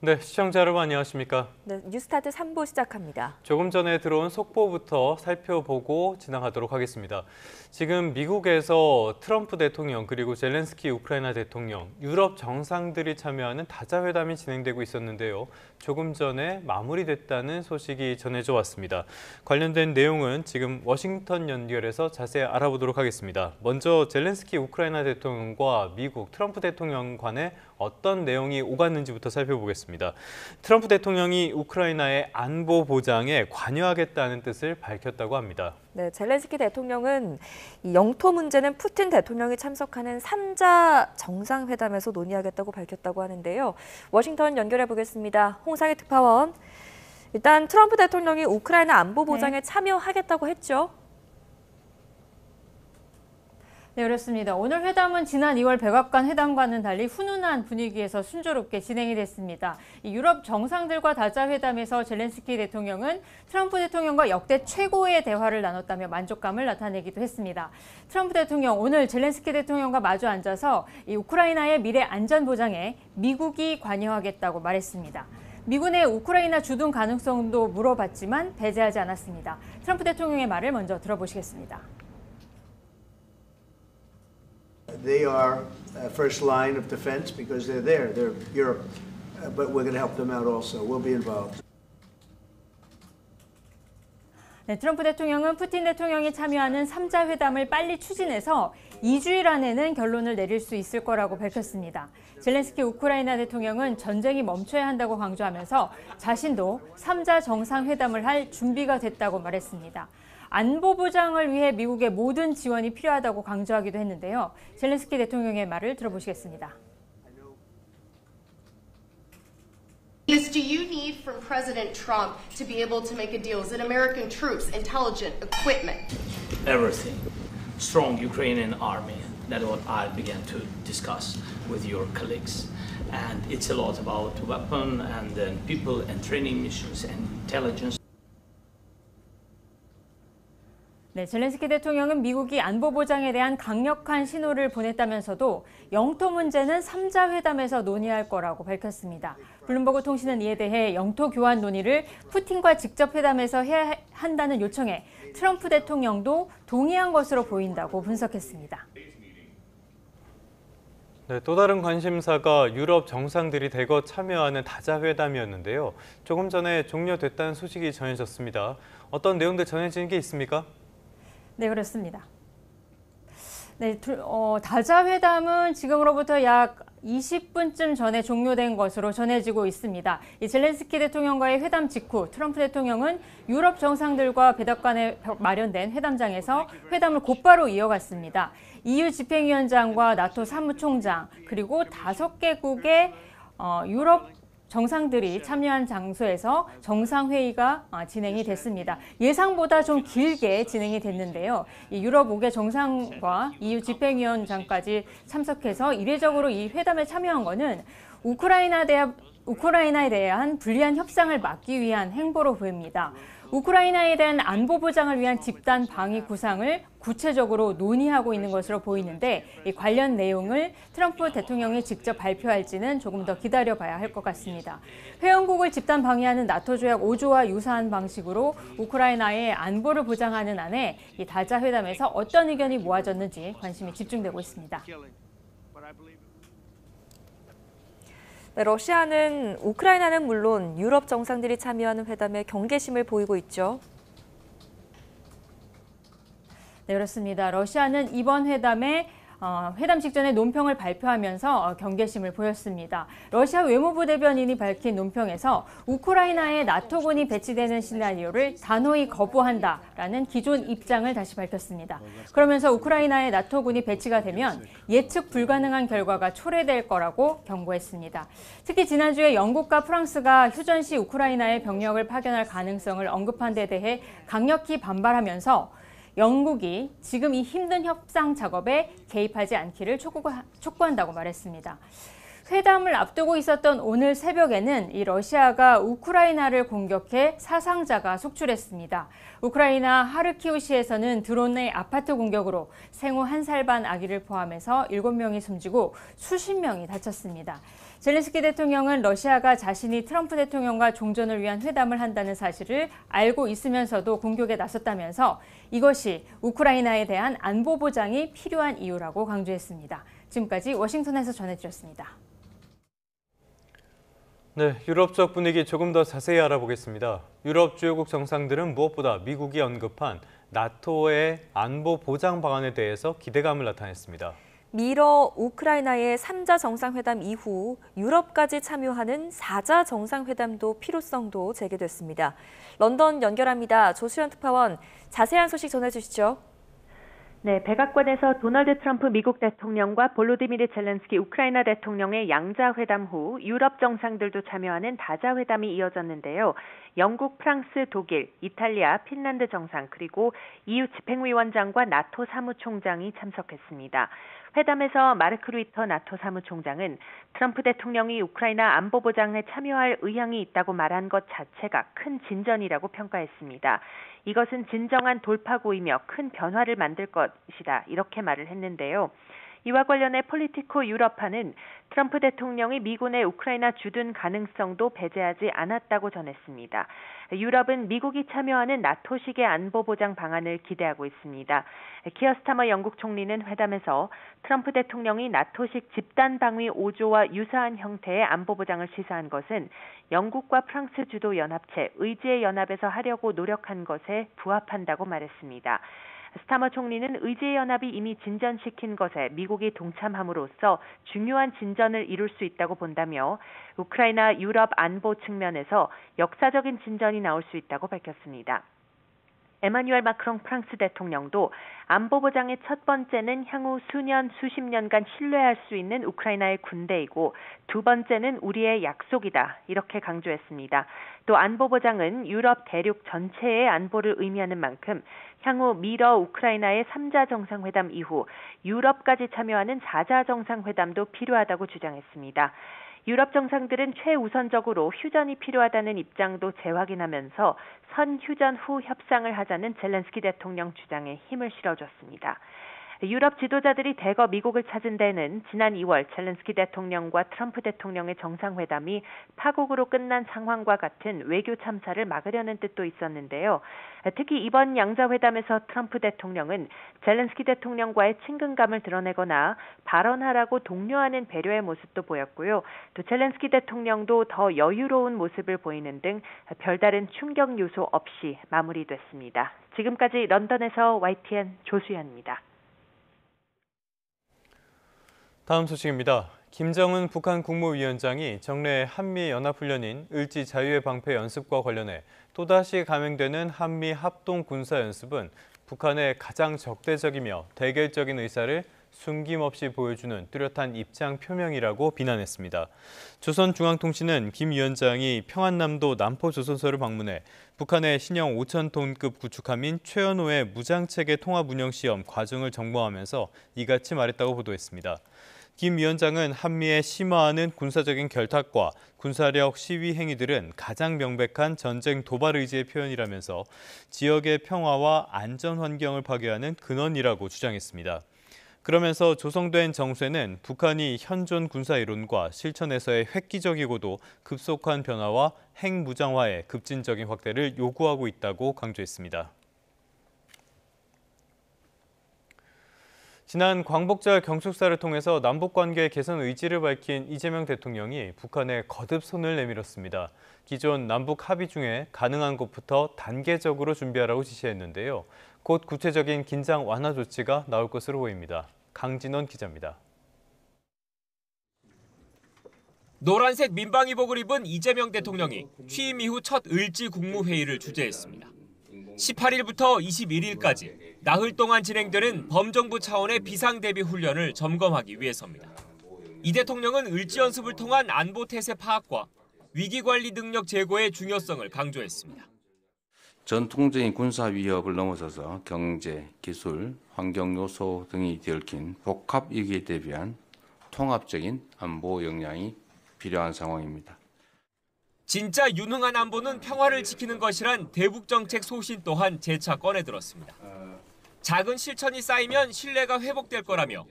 네, 시청자 여러분 안녕하십니까? 네, 뉴스타트 3부 시작합니다. 조금 전에 들어온 속보부터 살펴보고 진행하도록 하겠습니다. 지금 미국에서 트럼프 대통령 그리고 젤렌스키 우크라이나 대통령, 유럽 정상들이 참여하는 다자회담이 진행되고 있었는데요. 조금 전에 마무리됐다는 소식이 전해져 왔습니다. 관련된 내용은 지금 워싱턴 연결해서 자세히 알아보도록 하겠습니다. 먼저 젤렌스키 우크라이나 대통령과 미국 트럼프 대통령 간에 어떤 내용이 오갔는지부터 살펴보겠습니다. 트럼프 대통령이 우크라이나의 안보 보장에 관여하겠다는 뜻을 밝혔다고 합니다. 네, 젤렌스키 대통령은 이 영토 문제는 푸틴 대통령이 참석하는 3자 정상회담에서 논의하겠다고 밝혔다고 하는데요. 워싱턴 연결해 보겠습니다. 홍상희 특파원. 일단 트럼프 대통령이 우크라이나 안보 보장에 참여하겠다고 했죠. 네, 그렇습니다. 오늘 회담은 지난 2월 백악관 회담과는 달리 훈훈한 분위기에서 순조롭게 진행이 됐습니다. 유럽 정상들과 다자회담에서 젤렌스키 대통령은 트럼프 대통령과 역대 최고의 대화를 나눴다며 만족감을 나타내기도 했습니다. 트럼프 대통령 오늘 젤렌스키 대통령과 마주 앉아서 이 우크라이나의 미래 안전 보장에 미국이 관여하겠다고 말했습니다. 미군의 우크라이나 주둔 가능성도 물어봤지만 배제하지 않았습니다. 트럼프 대통령의 말을 먼저 들어보시겠습니다. They are first line of defense because they're there. They're Europe, but we're going to help them out also. We'll be involved. 네, 트럼프 대통령은 푸틴 대통령이 참여하는 3자 회담을 빨리 추진해서 2주일 안에는 결론을 내릴 수 있을 거라고 밝혔습니다. 젤렌스키 우크라이나 대통령은 전쟁이 멈춰야 한다고 강조하면서 자신도 3자 정상회담을 할 준비가 됐다고 말했습니다. 안보 보장을 위해 미국의 모든 지원이 필요하다고 강조하기도 했는데요. 젤렌스키 대통령의 말을 들어보시겠습니다. Is do you need from President Trump to be able to make a deal? Is it American troops, intelligence, equipment? Everything. Strong Ukrainian army. That's what I began to discuss with your colleagues. And it's a lot about weapon and then people and training missions and intelligence. 네, 젤렌스키 대통령은 미국이 안보 보장에 대한 강력한 신호를 보냈다면서도 영토 문제는 3자 회담에서 논의할 거라고 밝혔습니다. 블룸버그 통신은 이에 대해 영토 교환 논의를 푸틴과 직접 회담에서 해야 한다는 요청에 트럼프 대통령도 동의한 것으로 보인다고 분석했습니다. 네, 또 다른 관심사가 유럽 정상들이 대거 참여하는 다자회담이었는데요. 조금 전에 종료됐다는 소식이 전해졌습니다. 어떤 내용들 전해지는 게 있습니까? 네, 그렇습니다. 네, 다자회담은 지금으로부터 약 20분쯤 전에 종료된 것으로 전해지고 있습니다. 이 젤렌스키 대통령과의 회담 직후 트럼프 대통령은 유럽 정상들과 백악관에 마련된 회담장에서 회담을 곧바로 이어갔습니다. EU 집행위원장과 나토 사무총장 그리고 5개국의 유럽 정상들이 참여한 장소에서 정상회의가 진행이 됐습니다. 예상보다 좀 길게 진행이 됐는데요. 이 유럽 5개 정상과 EU 집행위원장까지 참석해서 이례적으로 이 회담에 참여한 것은 우크라이나에 대한 불리한 협상을 막기 위한 행보로 보입니다. 우크라이나에 대한 안보 보장을 위한 집단 방위 구상을 구체적으로 논의하고 있는 것으로 보이는데 이 관련 내용을 트럼프 대통령이 직접 발표할지는 조금 더 기다려봐야 할 것 같습니다. 회원국을 집단 방위하는 나토 조약 5조와 유사한 방식으로 우크라이나의 안보를 보장하는 안에 이 다자회담에서 어떤 의견이 모아졌는지 관심이 집중되고 있습니다. 네, 러시아는 우크라이나는 물론 유럽 정상들이 참여하는 회담에 경계심을 보이고 있죠. 네, 그렇습니다. 러시아는 이번 회담에 회담 직전에 논평을 발표하면서 경계심을 보였습니다. 러시아 외무부 대변인이 밝힌 논평에서 우크라이나에 나토군이 배치되는 시나리오를 단호히 거부한다라는 기존 입장을 다시 밝혔습니다. 그러면서 우크라이나에 나토군이 배치가 되면 예측 불가능한 결과가 초래될 거라고 경고했습니다. 특히 지난주에 영국과 프랑스가 휴전 시 우크라이나에 병력을 파견할 가능성을 언급한 데 대해 강력히 반발하면서 영국이 지금 이 힘든 협상 작업에 개입하지 않기를 촉구한다고 말했습니다. 회담을 앞두고 있었던 오늘 새벽에는 이 러시아가 우크라이나를 공격해 사상자가 속출했습니다. 우크라이나 하르키우시에서는 드론의 아파트 공격으로 생후 1살 반 아기를 포함해서 7명이 숨지고 수십 명이 다쳤습니다. 젤렌스키 대통령은 러시아가 자신이 트럼프 대통령과 종전을 위한 회담을 한다는 사실을 알고 있으면서도 공격에 나섰다면서 이것이 우크라이나에 대한 안보 보장이 필요한 이유라고 강조했습니다. 지금까지 워싱턴에서 전해드렸습니다. 네, 유럽적 분위기 조금 더 자세히 알아보겠습니다. 유럽 주요국 정상들은 무엇보다 미국이 언급한 나토의 안보 보장 방안에 대해서 기대감을 나타냈습니다. 미러 우크라이나의 3자 정상회담 이후 유럽까지 참여하는 4자 정상회담도 필요성도 제기됐습니다. 런던 연결합니다. 조수연 특파원, 자세한 소식 전해주시죠. 네, 백악관에서 도널드 트럼프 미국 대통령과 볼로디미르 젤렌스키 우크라이나 대통령의 양자 회담 후 유럽 정상들도 참여하는 다자 회담이 이어졌는데요. 영국, 프랑스, 독일, 이탈리아, 핀란드 정상 그리고 EU 집행위원장과 나토 사무총장이 참석했습니다. 회담에서 마르크 루이터 나토 사무총장은 트럼프 대통령이 우크라이나 안보 보장에 참여할 의향이 있다고 말한 것 자체가 큰 진전이라고 평가했습니다. 이것은 진정한 돌파구이며 큰 변화를 만들 것이다. 이렇게 말을 했는데요. 이와 관련해 폴리티코 유럽파는 트럼프 대통령이 미군의 우크라이나 주둔 가능성도 배제하지 않았다고 전했습니다. 유럽은 미국이 참여하는 나토식의 안보 보장 방안을 기대하고 있습니다. 키어 스타머 영국 총리는 회담에서 트럼프 대통령이 나토식 집단 방위 5조와 유사한 형태의 안보 보장을 시사한 것은 영국과 프랑스 주도 연합체 의지의 연합에서 하려고 노력한 것에 부합한다고 말했습니다. 스타머 총리는 의지의 연합이 이미 진전시킨 것에 미국이 동참함으로써 중요한 진전을 이룰 수 있다고 본다며 우크라이나 유럽 안보 측면에서 역사적인 진전이 나올 수 있다고 밝혔습니다. 에마뉴엘 마크롱 프랑스 대통령도 안보 보장의 첫 번째는 향후 수년, 수십 년간 신뢰할 수 있는 우크라이나의 군대이고 두 번째는 우리의 약속이다. 이렇게 강조했습니다. 또 안보 보장은 유럽 대륙 전체의 안보를 의미하는 만큼 향후 미러 우크라이나의 3자 정상회담 이후 유럽까지 참여하는 4자 정상회담도 필요하다고 주장했습니다. 유럽 정상들은 최우선적으로 휴전이 필요하다는 입장도 재확인하면서 선휴전 후 협상을 하자는 젤렌스키 대통령 주장에 힘을 실어줬습니다. 유럽 지도자들이 대거 미국을 찾은 데는 지난 2월 젤렌스키 대통령과 트럼프 대통령의 정상회담이 파국으로 끝난 상황과 같은 외교 참사를 막으려는 뜻도 있었는데요. 특히 이번 양자회담에서 트럼프 대통령은 젤렌스키 대통령과의 친근감을 드러내거나 발언하라고 독려하는 배려의 모습도 보였고요. 또 젤렌스키 대통령도 더 여유로운 모습을 보이는 등 별다른 충격 요소 없이 마무리됐습니다. 지금까지 런던에서 YTN 조수연입니다. 다음 소식입니다. 김정은 북한 국무위원장이 정례 한미연합훈련인 을지 자유의 방패 연습과 관련해 또다시 감행되는 한미 합동군사연습은 북한의 가장 적대적이며 대결적인 의사를 숨김없이 보여주는 뚜렷한 입장 표명이라고 비난했습니다. 조선중앙통신은 김 위원장이 평안남도 남포조선소를 방문해 북한의 신형 5,000톤급 구축함인 최연호의 무장체계 통합운영시험 과정을 점검하면서 이같이 말했다고 보도했습니다. 김 위원장은 한미의 심화하는 군사적인 결탁과 군사력 시위 행위들은 가장 명백한 전쟁 도발 의지의 표현이라면서 지역의 평화와 안전 환경을 파괴하는 근원이라고 주장했습니다. 그러면서 조성된 정세는 북한이 현존 군사 이론과 실천에서의 획기적이고도 급속한 변화와 핵무장화의 급진적인 확대를 요구하고 있다고 강조했습니다. 지난 광복절 경축사를 통해서 남북관계 개선 의지를 밝힌 이재명 대통령이 북한에 거듭 손을 내밀었습니다. 기존 남북 합의 중에 가능한 곳부터 단계적으로 준비하라고 지시했는데요. 곧 구체적인 긴장 완화 조치가 나올 것으로 보입니다. 강진원 기자입니다. 노란색 민방위복을 입은 이재명 대통령이 취임 이후 첫 을지 국무회의를 주재했습니다. 18일부터 21일까지 나흘 동안 진행되는 범정부 차원의 비상대비 훈련을 점검하기 위해서입니다. 이 대통령은 을지 연습을 통한 안보 태세 파악과 위기관리 능력 제고의 중요성을 강조했습니다. 전통적인 군사 위협을 넘어서서 경제, 기술, 환경 요소 등이 얽힌 복합 위기에 대비한 통합적인 안보 역량이 필요한 상황입니다. 진짜 유능한 안보는 평화를 지키는 것이란 대북정책 소신 또한 재차 꺼내들었습니다. 작은 실천이 쌓이면 신뢰가 회복될 거라며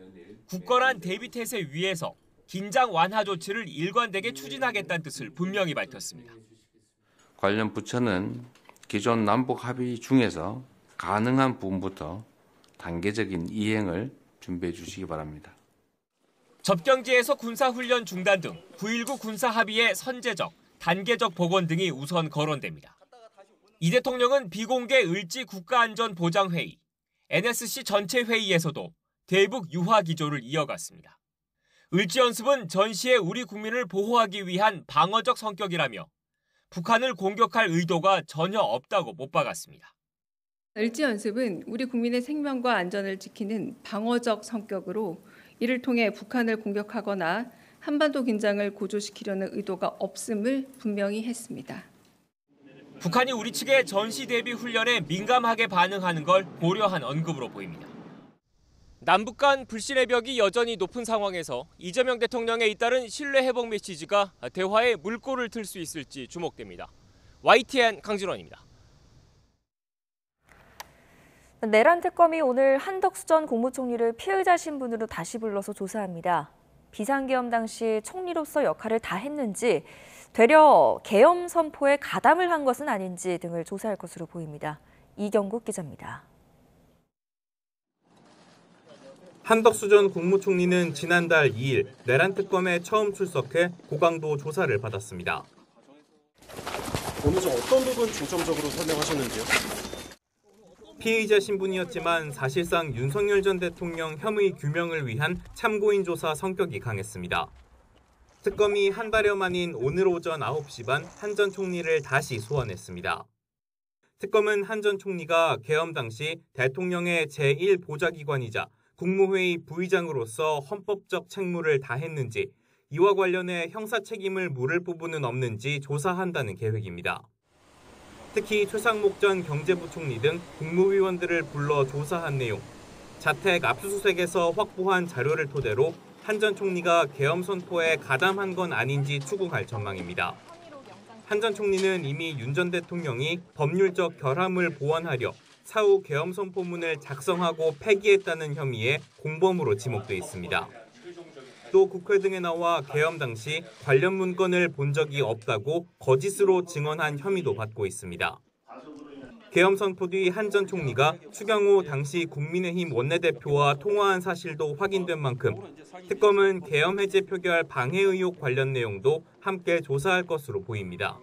굳건한 대비태세 위에서 긴장 완화 조치를 일관되게 추진하겠다는 뜻을 분명히 밝혔습니다. 관련 부처는 기존 남북 합의 중에서 가능한 부분부터 단계적인 이행을 준비해 주시기 바랍니다. 접경지에서 군사훈련 중단 등 9.19 군사합의의 선제적, 단계적 복원 등이 우선 거론됩니다. 이 대통령은 비공개 을지 국가안전보장회의, NSC 전체 회의에서도 대북 유화 기조를 이어갔습니다. 을지 연습은 전시에 우리 국민을 보호하기 위한 방어적 성격이라며 북한을 공격할 의도가 전혀 없다고 못 박았습니다. 을지 연습은 우리 국민의 생명과 안전을 지키는 방어적 성격으로 이를 통해 북한을 공격하거나 한반도 긴장을 고조시키려는 의도가 없음을 분명히 했습니다. 북한이 우리 측의 전시 대비 훈련에 민감하게 반응하는 걸 고려한 언급으로 보입니다. 남북 간 불신의 벽이 여전히 높은 상황에서 이재명 대통령에 잇따른 신뢰 회복 메시지가 대화에 물꼬를 틀 수 있을지 주목됩니다. YTN 강진원입니다. 내란 특검이 오늘 한덕수 전 국무총리를 피의자 신분으로 다시 불러서 조사합니다. 비상계엄 당시 총리로서 역할을 다 했는지, 되려 계엄 선포에 가담을 한 것은 아닌지 등을 조사할 것으로 보입니다. 이경국 기자입니다. 한덕수 전 국무총리는 지난달 2일 내란 특검에 처음 출석해 고강도 조사를 받았습니다. 오늘 좀 어떤 부분 중점적으로 설명하셨는지요? 피의자 신분이었지만 사실상 윤석열 전 대통령 혐의 규명을 위한 참고인 조사 성격이 강했습니다. 특검이 한 달여 만인 오늘 오전 9시 반 한 전 총리를 다시 소환했습니다. 특검은 한 전 총리가 계엄 당시 대통령의 제1보좌기관이자 국무회의 부의장으로서 헌법적 책무를 다했는지, 이와 관련해 형사 책임을 물을 부분은 없는지 조사한다는 계획입니다. 특히 최상목 전 경제부총리 등 국무위원들을 불러 조사한 내용, 자택 압수수색에서 확보한 자료를 토대로 한 전 총리가 계엄 선포에 가담한 건 아닌지 추궁할 전망입니다. 한 전 총리는 이미 윤 전 대통령이 법률적 결함을 보완하려 사후 계엄 선포문을 작성하고 폐기했다는 혐의에 공범으로 지목돼 있습니다. 또 국회 등에 나와 계엄 당시 관련 문건을 본 적이 없다고 거짓으로 증언한 혐의도 받고 있습니다. 계엄 선포 뒤 한 전 총리가 추경호 당시 국민의힘 원내대표와 통화한 사실도 확인된 만큼 특검은 계엄 해제 표결 방해 의혹 관련 내용도 함께 조사할 것으로 보입니다.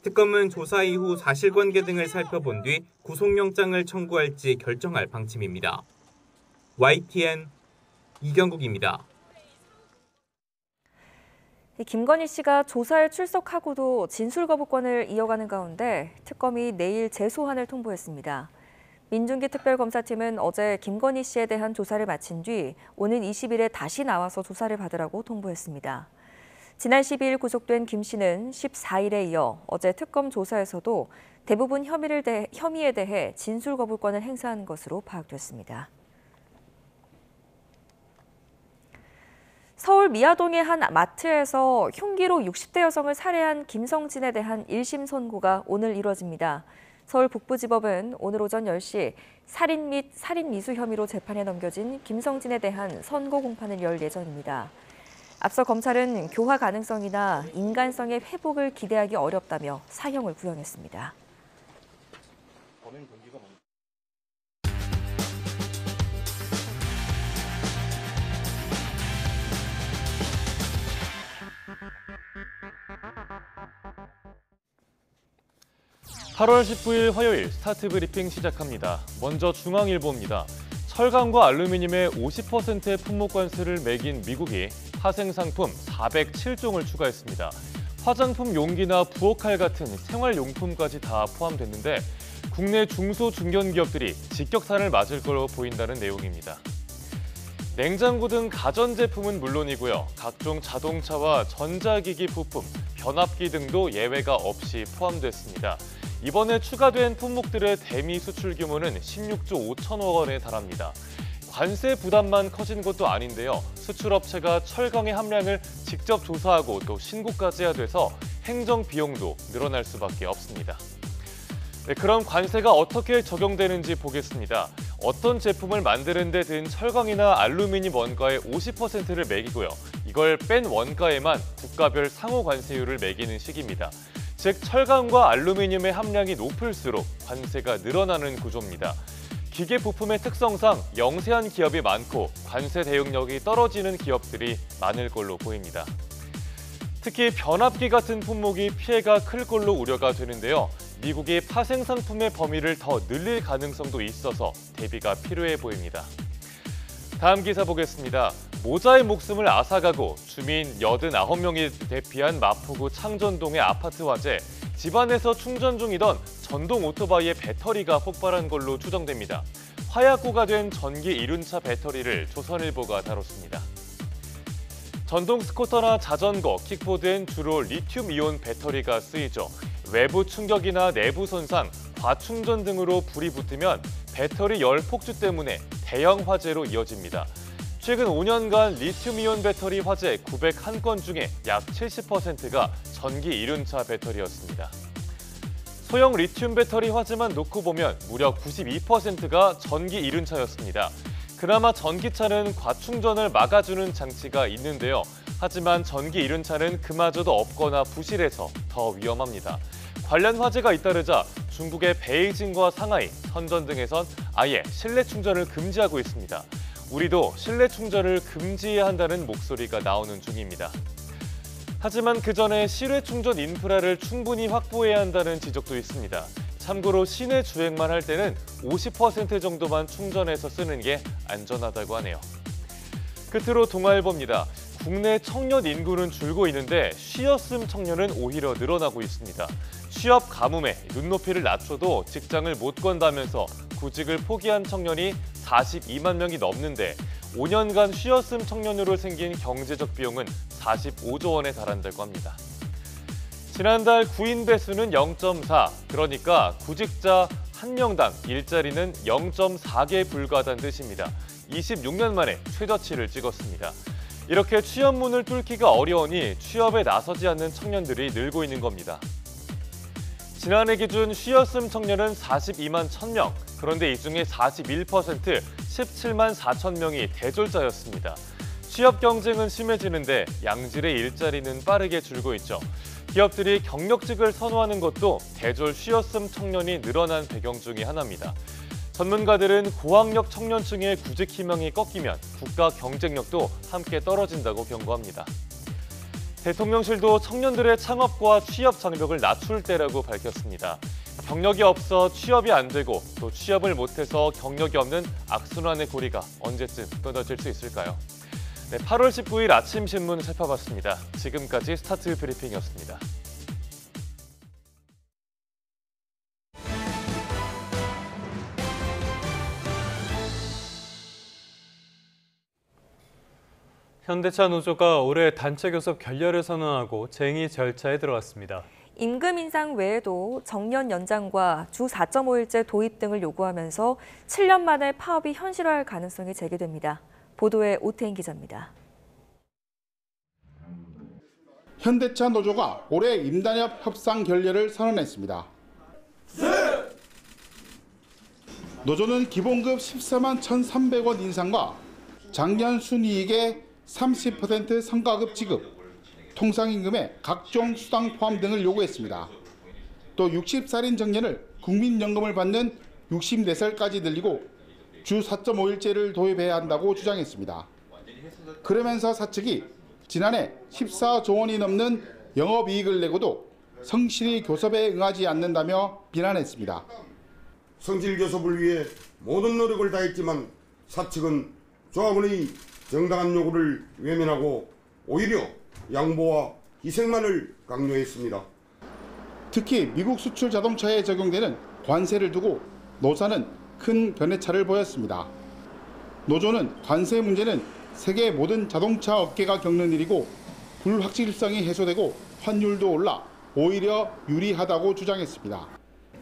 특검은 조사 이후 사실관계 등을 살펴본 뒤 구속영장을 청구할지 결정할 방침입니다. YTN 이경국입니다. 김건희 씨가 조사에 출석하고도 진술 거부권을 이어가는 가운데 특검이 내일 재소환을 통보했습니다. 민중기 특별검사팀은 어제 김건희 씨에 대한 조사를 마친 뒤 오는 20일에 다시 나와서 조사를 받으라고 통보했습니다. 지난 12일 구속된 김 씨는 14일에 이어 어제 특검 조사에서도 대부분 혐의에 대해 진술 거부권을 행사한 것으로 파악됐습니다. 서울 미아동의 한 마트에서 흉기로 60대 여성을 살해한 김성진에 대한 1심 선고가 오늘 이뤄집니다. 서울 북부지법은 오늘 오전 10시 살인 및 살인미수 혐의로 재판에 넘겨진 김성진에 대한 선고 공판을 열 예정입니다. 앞서 검찰은 교화 가능성이나 인간성의 회복을 기대하기 어렵다며 사형을 구형했습니다. 8월 19일 화요일 스타트 브리핑 시작합니다. 먼저 중앙일보입니다. 철강과 알루미늄의 50%의 품목 관세를 매긴 미국이 파생상품 407종을 추가했습니다. 화장품 용기나 부엌칼 같은 생활용품까지 다 포함됐는데 국내 중소 중견기업들이 직격탄을 맞을 걸로 보인다는 내용입니다. 냉장고 등 가전제품은 물론이고요. 각종 자동차와 전자기기 부품, 변압기 등도 예외가 없이 포함됐습니다. 이번에 추가된 품목들의 대미 수출 규모는 16조 5천억 원에 달합니다. 관세 부담만 커진 것도 아닌데요. 수출업체가 철강의 함량을 직접 조사하고 또 신고까지 해야 돼서 행정 비용도 늘어날 수밖에 없습니다. 네, 그럼 관세가 어떻게 적용되는지 보겠습니다. 어떤 제품을 만드는 데 든 철강이나 알루미늄 원가의 50%를 매기고요. 이걸 뺀 원가에만 국가별 상호 관세율을 매기는 식입니다. 즉 철강과 알루미늄의 함량이 높을수록 관세가 늘어나는 구조입니다. 기계 부품의 특성상 영세한 기업이 많고 관세 대응력이 떨어지는 기업들이 많을 걸로 보입니다. 특히 변압기 같은 품목이 피해가 클 걸로 우려가 되는데요. 미국이 파생 상품의 범위를 더 늘릴 가능성도 있어서 대비가 필요해 보입니다. 다음 기사 보겠습니다. 모자의 목숨을 앗아가고 주민 89명이 대피한 마포구 창전동의 아파트 화재. 집안에서 충전 중이던 전동 오토바이의 배터리가 폭발한 걸로 추정됩니다. 화약고가 된 전기 이륜차 배터리를 조선일보가 다뤘습니다. 전동 스쿠터나 자전거, 킥보드엔 주로 리튬이온 배터리가 쓰이죠. 외부 충격이나 내부 손상, 과충전 등으로 불이 붙으면 배터리 열 폭주 때문에 대형 화재로 이어집니다. 최근 5년간 리튬이온 배터리 화재 901건 중에 약 70%가 전기 이륜차 배터리였습니다. 소형 리튬 배터리 화재만 놓고 보면 무려 92%가 전기 이륜차였습니다. 그나마 전기차는 과충전을 막아주는 장치가 있는데요. 하지만 전기 이륜차는 그마저도 없거나 부실해서 더 위험합니다. 관련 화재가 잇따르자 중국의 베이징과 상하이, 선전 등에선 아예 실내 충전을 금지하고 있습니다. 우리도 실내 충전을 금지해야 한다는 목소리가 나오는 중입니다. 하지만 그 전에 실외 충전 인프라를 충분히 확보해야 한다는 지적도 있습니다. 참고로 시내 주행만 할 때는 50% 정도만 충전해서 쓰는 게 안전하다고 하네요. 끝으로 동아일보입니다. 국내 청년 인구는 줄고 있는데 쉬었음 청년은 오히려 늘어나고 있습니다. 취업 가뭄에 눈높이를 낮춰도 직장을 못 건다면서 구직을 포기한 청년이 42만 명이 넘는데 5년간 쉬었음 청년으로 생긴 경제적 비용은 45조 원에 달한다고 합니다. 지난달 구인 배수는 0.4, 그러니까 구직자 1명당 일자리는 0.4개에 불과하다는 뜻입니다. 26년 만에 최저치를 찍었습니다. 이렇게 취업문을 뚫기가 어려우니 취업에 나서지 않는 청년들이 늘고 있는 겁니다. 지난해 기준 쉬었음 청년은 42만 1,000명, 그런데 이 중에 41%, 17만 4천 명이 대졸자였습니다. 취업 경쟁은 심해지는데 양질의 일자리는 빠르게 줄고 있죠. 기업들이 경력직을 선호하는 것도 대졸 쉬었음 청년이 늘어난 배경 중에 하나입니다. 전문가들은 고학력 청년층의 구직 희망이 꺾이면 국가 경쟁력도 함께 떨어진다고 경고합니다. 대통령실도 청년들의 창업과 취업 장벽을 낮출 때라고 밝혔습니다. 경력이 없어 취업이 안 되고 또 취업을 못해서 경력이 없는 악순환의 고리가 언제쯤 끊어질 수 있을까요? 네, 8월 19일 아침 신문 살펴봤습니다. 지금까지 스타트 브리핑이었습니다. 현대차 노조가 올해 단체 교섭 결렬을 선언하고 쟁의 절차에 들어갔습니다. 임금 인상 외에도 정년 연장과 주 4.5일제 도입 등을 요구하면서 7년 만에 파업이 현실화할 가능성이 제기됩니다. 보도에 오태인 기자입니다. 현대차 노조가 올해 임단협 협상 결렬을 선언했습니다. 노조는 기본급 14만 1,300원 인상과 작년 순이익의 30% 성과급 지급, 통상임금의 각종 수당 포함 등을 요구했습니다. 또 60살인 정년을 국민연금을 받는 64살까지 늘리고 주 4.5일제를 도입해야 한다고 주장했습니다. 그러면서 사측이 지난해 14조 원이 넘는 영업이익을 내고도 성실히 교섭에 응하지 않는다며 비난했습니다. 성실 교섭을 위해 모든 노력을 다했지만 사측은 조합원의 정당한 요구를 외면하고 오히려 양보와 희생만을 강요했습니다. 특히 미국 수출 자동차에 적용되는 관세를 두고 노사는 큰 견해차를 보였습니다. 노조는 관세 문제는 세계 모든 자동차 업계가 겪는 일이고 불확실성이 해소되고 환율도 올라 오히려 유리하다고 주장했습니다.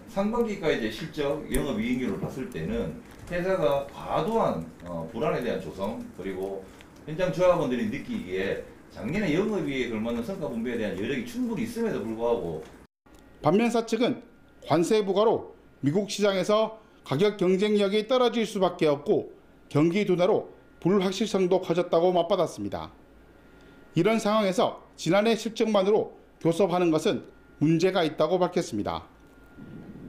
상반기까지 이제 실적 영업이익률을 봤을 때는 회사가 과도한 불안에 대한 조성 그리고 현장 조합원들이 느끼기에 작년에 영업이익에 걸맞는 성과 분배에 대한 여력이 충분히 있음에도 불구하고 반면사 측은 관세 부과로 미국 시장에서 가격 경쟁력이 떨어질 수밖에 없고 경기 둔화로 불확실성도 커졌다고 맞받았습니다. 이런 상황에서 지난해 실적만으로 교섭하는 것은 문제가 있다고 밝혔습니다.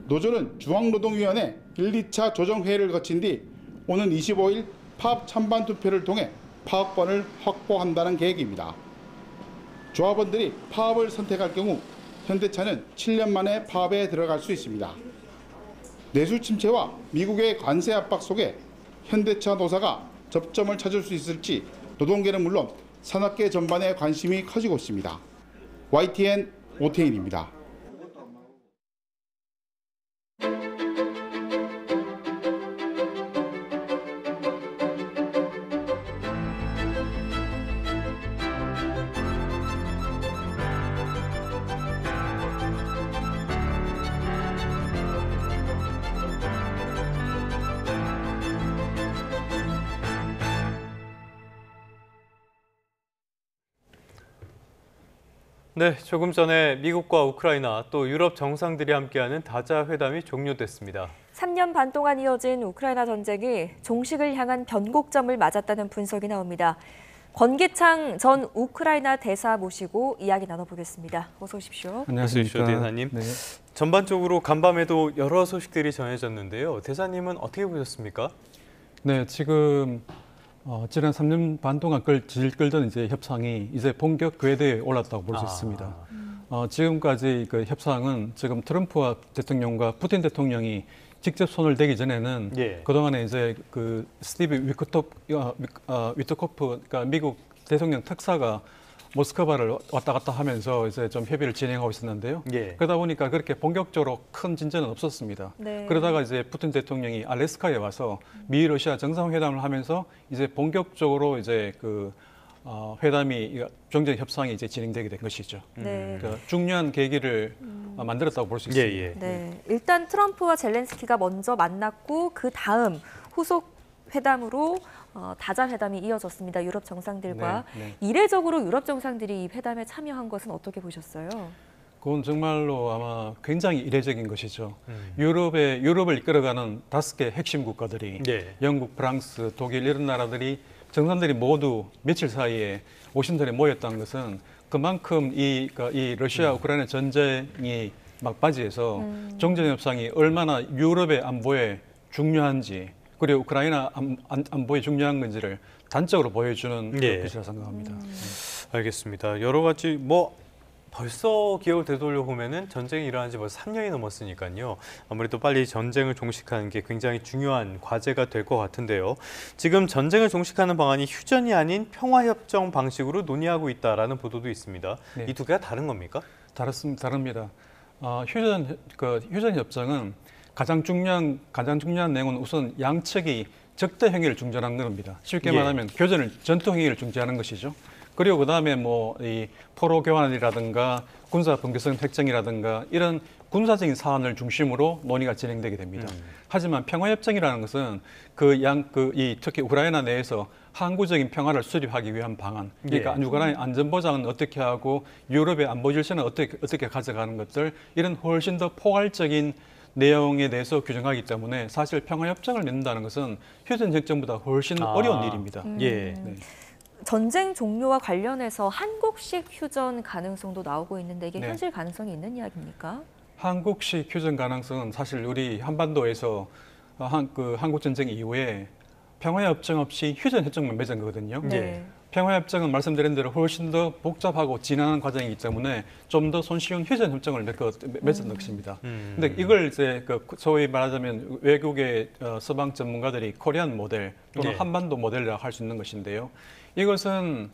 노조는 중앙노동위원회 1, 2차 조정회의를 거친 뒤 오는 25일 파업 찬반 투표를 통해 파업권을 확보한다는 계획입니다. 조합원들이 파업을 선택할 경우 현대차는 7년 만에 파업에 들어갈 수 있습니다. 내수 침체와 미국의 관세 압박 속에 현대차 노사가 접점을 찾을 수 있을지 노동계는 물론 산업계 전반에 관심이 커지고 있습니다. YTN 오태인입니다. 네, 조금 전에 미국과 우크라이나 또 유럽 정상들이 함께하는 다자 회담이 종료됐습니다. 3년 반 동안 이어진 우크라이나 전쟁이 종식을 향한 변곡점을 맞았다는 분석이 나옵니다. 권기창 전 우크라이나 대사 모시고 이야기 나눠보겠습니다. 어서 오십시오. 안녕하십니까, 대사님. 네. 전반적으로 간밤에도 여러 소식들이 전해졌는데요. 대사님은 어떻게 보셨습니까? 네, 지금 지난 3년 반 동안 질질 끌던 이제 협상이 이제 본격 궤도에 올랐다고 볼 수 있습니다. 지금까지 그 협상은 지금 트럼프 대통령과 푸틴 대통령이 직접 손을 대기 전에는 그동안에 이제 그 스티브 위트코프, 그러니까 미국 대통령 특사가 모스크바를 왔다 갔다 하면서 이제 좀 협의를 진행하고 있었는데요. 그러다 보니까 그렇게 본격적으로 큰 진전은 없었습니다. 네. 그러다가 이제 푸틴 대통령이 알래스카에 와서 미 러시아 정상회담을 하면서 이제 본격적으로 이제 그 회담이 정전 협상이 이제 진행되게 된 것이죠. 네. 그러니까 중요한 계기를 만들었다고 볼 수 있습니다. 네. 일단 트럼프와 젤렌스키가 먼저 만났고 그 다음 후속 회담으로 다자 회담이 이어졌습니다. 유럽 정상들과. 이례적으로 유럽 정상들이 이 회담에 참여한 것은 어떻게 보셨어요? 그건 정말로 아마 굉장히 이례적인 것이죠. 유럽을 이끌어가는 5개 핵심 국가들이 영국, 프랑스, 독일 이런 나라들이 정상들이 모두 며칠 사이에 워싱턴에 모였다는 것은 그만큼 이 러시아 우크라이나 전쟁이 막바지에서 정전협상이 얼마나 유럽의 안보에 중요한지 그리고 우크라이나 안보에 중요한 건지를 단적으로 보여주는 것이라 생각합니다. 알겠습니다. 여러 가지 벌써 기억을 되돌려 보면은 전쟁이 일어난 지 벌써 3년이 넘었으니까요. 아무래도 빨리 전쟁을 종식하는 게 굉장히 중요한 과제가 될 것 같은데요. 지금 전쟁을 종식하는 방안이 휴전이 아닌 평화협정 방식으로 논의하고 있다라는 보도도 있습니다. 이 두 개가 다른 겁니까? 다릅니다. 휴전 협정은 가장 중요한 내용은 우선 양측이 적대 행위를 중단하는 겁니다. 쉽게 말하면 전투 행위를 중지하는 것이죠. 그리고 그다음에 이 포로 교환이라든가 군사 분계선 획정이라든가 이런 군사적인 사안을 중심으로 논의가 진행되게 됩니다. 하지만 평화협정이라는 것은 특히 우크라이나 내에서 항구적인 평화를 수립하기 위한 방안, 그러니까 우크라이나 안전 보장은 어떻게 하고 유럽의 안보 질서는 어떻게 가져가는 것들 이런 훨씬 더 포괄적인 내용에 대해서 규정하기 때문에 사실 평화협정을 맺는다는 것은 휴전 협정보다 훨씬 어려운 일입니다. 전쟁 종료와 관련해서 한국식 휴전 가능성도 나오고 있는데 이게 현실 가능성이 있는 이야기입니까? 한국식 휴전 가능성은 사실 우리 한반도에서 한국전쟁 이후에 평화협정 없이 휴전협정만 맺은 거거든요. 평화협정은 말씀드린 대로 훨씬 더 복잡하고 진한 과정이기 때문에 좀 더 손쉬운 휴전협정을 맺었던 것입니다. 근데 이걸 이제 소위 말하자면 외국의 서방 전문가들이 코리안 모델 또는 한반도 모델이라고 할 수 있는 것인데요. 이것은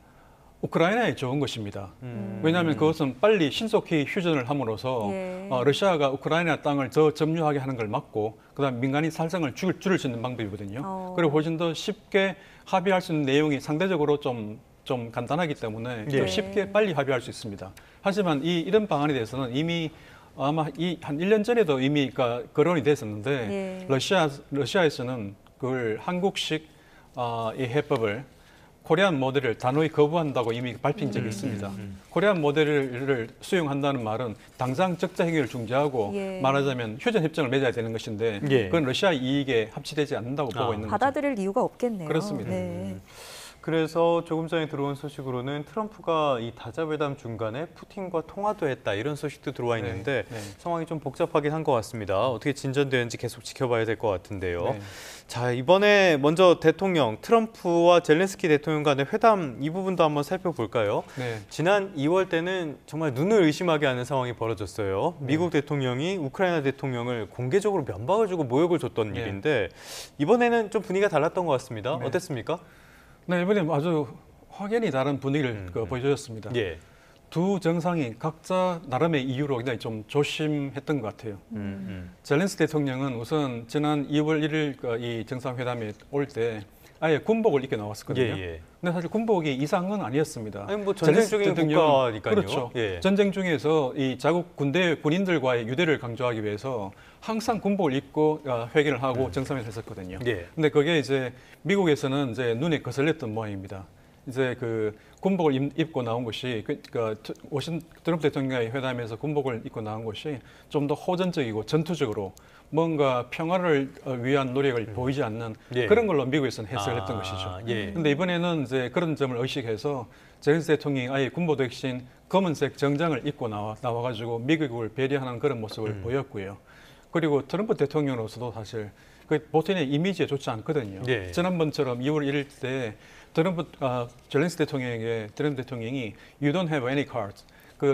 우크라이나에 좋은 것입니다. 왜냐하면 그것은 빨리 신속히 휴전을 함으로써 러시아가 우크라이나 땅을 더 점유하게 하는 걸 막고 그다음 민간인 살상을 줄일 수 있는 방법이거든요. 그리고 훨씬 더 쉽게 합의할 수 있는 내용이 상대적으로 좀 간단하기 때문에 좀 쉽게 빨리 합의할 수 있습니다. 하지만 이런 방안에 대해서는 이미 아마 한 1년 전에도 이미 거론이 됐었는데 러시아에서는 그걸 한국식 이 해법을 코리안 모델을 단호히 거부한다고 이미 밝힌 적이 있습니다. 코리안 모델을 수용한다는 말은 당장 적자 해결을 중지하고 말하자면 휴전 협정을 맺어야 되는 것인데 그건 러시아 이익에 합치되지 않는다고 보고 있는 거죠. 받아들일 이유가 없겠네요. 그렇습니다. 그래서 조금 전에 들어온 소식으로는 트럼프가 이 다자회담 중간에 푸틴과 통화도 했다 이런 소식도 들어와 있는데 상황이 좀 복잡하긴 한 것 같습니다. 어떻게 진전되는지 계속 지켜봐야 될 것 같은데요. 자, 이번에 먼저 대통령 트럼프와 젤렌스키 대통령 간의 회담 이 부분도 한번 살펴볼까요? 지난 2월 때는 정말 눈을 의심하게 하는 상황이 벌어졌어요. 미국 대통령이 우크라이나 대통령을 공개적으로 면박을 주고 모욕을 줬던 일인데 이번에는 좀 분위기가 달랐던 것 같습니다. 어땠습니까? 네, 이번에 아주 확연히 다른 분위기를 보여주었습니다. 두 정상이 각자 나름의 이유로 굉장히 좀 조심했던 것 같아요. 젤렌스키 대통령은 우선 지난 2월 1일 이 정상회담에 올 때 아예 군복을 입고 나왔었거든요. 근데 사실 군복이 이상은 아니었습니다. 아니 뭐 전쟁 중인 국가니까요. 그렇죠. 전쟁 중에서 이 자국 군인들과의 유대를 강조하기 위해서 항상 군복을 입고 회견을 하고 정상회담을 했었거든요. 근데 그게 이제 미국에서는 이제 눈에 거슬렸던 모양입니다. 이제 그 군복을 입고 나온 것이 트럼프 대통령과의 회담에서 군복을 입고 나온 것이 좀 더 호전적이고 전투적으로 뭔가 평화를 위한 노력을 보이지 않는 그런 걸로 미국에서는 해석을 했던 것이죠. 그런데 이번에는 이제 그런 점을 의식해서 젤렌스키 대통령이 아예 군복 대신 검은색 정장을 입고 나와가지고 미국을 배려하는 그런 모습을 보였고요. 그리고 트럼프 대통령으로서도 사실 그 보통의 이미지에 좋지 않거든요. 지난번처럼 2월 1일 때 젤렌스키 대통령에게 트럼프 대통령이 You don't have any cards.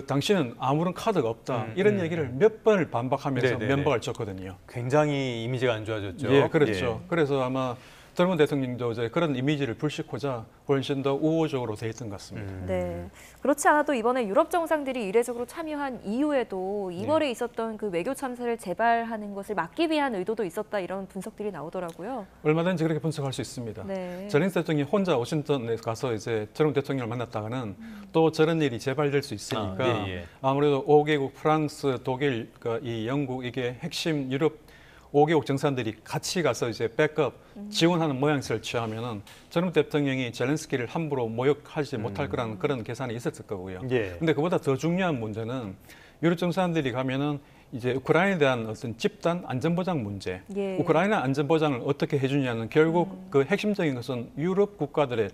당신은 아무런 카드가 없다. 이런 얘기를 몇 번을 반박하면서 면박을 줬거든요. 굉장히 이미지가 안 좋아졌죠. 그렇죠. 그래서 아마 트럼프 대통령도 이제 그런 이미지를 불식고자 훨씬 더 우호적으로 돼 있던 것 같습니다. 그렇지 않아도 이번에 유럽 정상들이 이례적으로 참여한 이후에도 2월에 있었던 그 외교 참사를 재발하는 것을 막기 위한 의도도 있었다 이런 분석들이 나오더라고요. 얼마든지 그렇게 분석할 수 있습니다. 젤렌스키 대통령이 혼자 워싱턴에 가서 이제 트럼프 대통령을 만났다가는 또 저런 일이 재발될 수 있으니까 아무래도 5개국 프랑스, 독일, 이 영국 이게 핵심 유럽 5개국 정상들이 같이 가서 이제 백업 지원하는 모양새를 취하면은 트럼프 대통령이 젤렌스키를 함부로 모욕하지 못할 거라는 그런 계산이 있었을 거고요. 근데 그보다 더 중요한 문제는 유럽 정상들이 가면은 이제 우크라이나에 대한 어떤 집단 안전보장 문제, 우크라이나 안전보장을 어떻게 해주냐는 결국 그 핵심적인 것은 유럽 국가들에